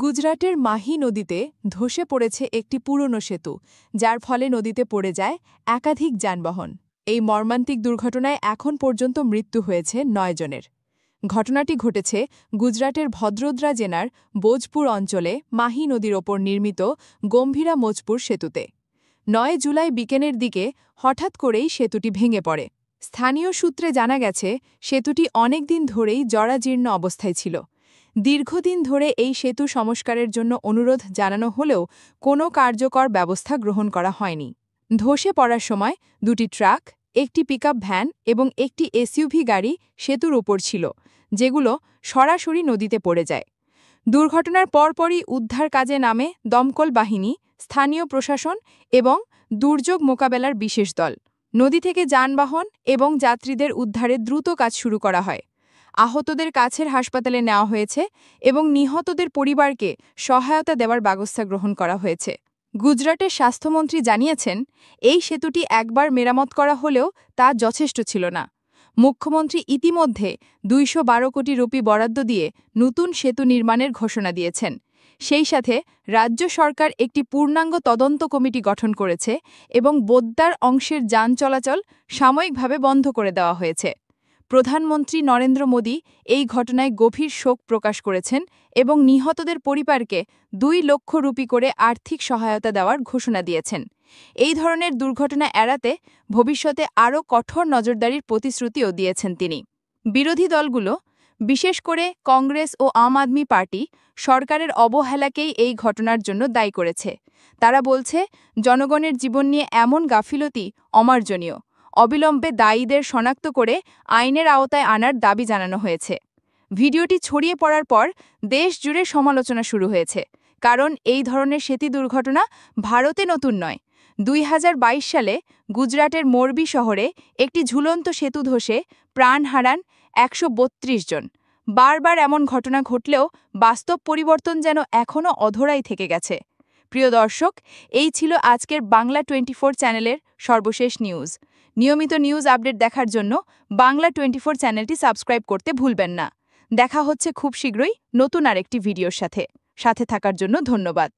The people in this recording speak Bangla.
গুজরাটের মাহি নদীতে ধসে পড়েছে একটি পুরনো সেতু, যার ফলে নদীতে পড়ে যায় একাধিক যানবাহন। এই মর্মান্তিক দুর্ঘটনায় এখন পর্যন্ত মৃত্যু হয়েছে ৯ জনের। ঘটনাটি ঘটেছে গুজরাটের ভদ্রোদ্রা জেলার বোজপুর অঞ্চলে মাহি নদীর ওপর নির্মিত গম্ভীরা মোজপুর সেতুতে। ৯ জুলাই বিকেলের দিকে হঠাৎ করেই সেতুটি ভেঙে পড়ে। স্থানীয় সূত্রে জানা গেছে, সেতুটি অনেক দিন ধরেই জরাজীর্ণ অবস্থায় ছিল। দীর্ঘদিন ধরে এই সেতু সংস্কারের জন্য অনুরোধ জানানো হলেও কোনো কার্যকর ব্যবস্থা গ্রহণ করা হয়নি। ধসে পড়ার সময় ২টি ট্রাক, একটি পিকআপ ভ্যান এবং একটি এসইউভি গাড়ি সেতুর ওপর ছিল, যেগুলো সরাসরি নদীতে পড়ে যায়। দুর্ঘটনার পরপরই উদ্ধার কাজে নামে দমকল বাহিনী, স্থানীয় প্রশাসন এবং দুর্যোগ মোকাবেলার বিশেষ দল। নদী থেকে যানবাহন এবং যাত্রীদের উদ্ধারে দ্রুত কাজ শুরু করা হয়। আহতদের কাছের হাসপাতালে নেওয়া হয়েছে এবং নিহতদের পরিবারকে সহায়তা দেওয়ার ব্যবস্থা গ্রহণ করা হয়েছে। গুজরাটের স্বাস্থ্যমন্ত্রী জানিয়েছেন, এই সেতুটি একবার মেরামত করা হলেও তা যথেষ্ট ছিল না। মুখ্যমন্ত্রী ইতিমধ্যে ২১২ কোটি রুপি বরাদ্দ দিয়ে নতুন সেতু নির্মাণের ঘোষণা দিয়েছেন। সেই সাথে রাজ্য সরকার একটি পূর্ণাঙ্গ তদন্ত কমিটি গঠন করেছে এবং বোদ্দার অংশের যান চলাচল সাময়িকভাবে বন্ধ করে দেওয়া হয়েছে। প্রধানমন্ত্রী নরেন্দ্র মোদী এই ঘটনায় গভীর শোক প্রকাশ করেছেন এবং নিহতদের পরিবারকে ২ লক্ষ রুপি করে আর্থিক সহায়তা দেওয়ার ঘোষণা দিয়েছেন। এই ধরনের দুর্ঘটনা এড়াতে ভবিষ্যতে আরও কঠোর নজরদারির প্রতিশ্রুতিও দিয়েছেন তিনি। বিরোধী দলগুলো, বিশেষ করে কংগ্রেস ও আম আদমি পার্টি, সরকারের অবহেলাকেই এই ঘটনার জন্য দায়ী করেছে। তারা বলছে, জনগণের জীবন নিয়ে এমন গাফিলতি অমার্জনীয়। অবিলম্বে দায়ীদের শনাক্ত করে আইনের আওতায় আনার দাবি জানানো হয়েছে। ভিডিওটি ছড়িয়ে পড়ার পর দেশ জুড়ে সমালোচনা শুরু হয়েছে, কারণ এই ধরনের সেতু দুর্ঘটনা ভারতে নতুন নয়। ২০২২ সালে গুজরাটের মোরবি শহরে একটি ঝুলন্ত সেতু ধসে প্রাণ হারান ১৩২ জন। বারবার এমন ঘটনা ঘটলেও বাস্তব পরিবর্তন যেন এখনও অধরাই থেকে গেছে। প্রিয় দর্শক, এই ছিল আজকের বাংলা 24 চ্যানেলের সর্বশেষ নিউজ। নিয়মিত নিউজ আপডেট দেখার জন্য বাংলা 24 চ্যানেলটি সাবস্ক্রাইব করতে ভুলবেন না। দেখা হচ্ছে খুব শীঘ্রই নতুন আরেকটি ভিডিওর সাথে থাকার জন্য ধন্যবাদ।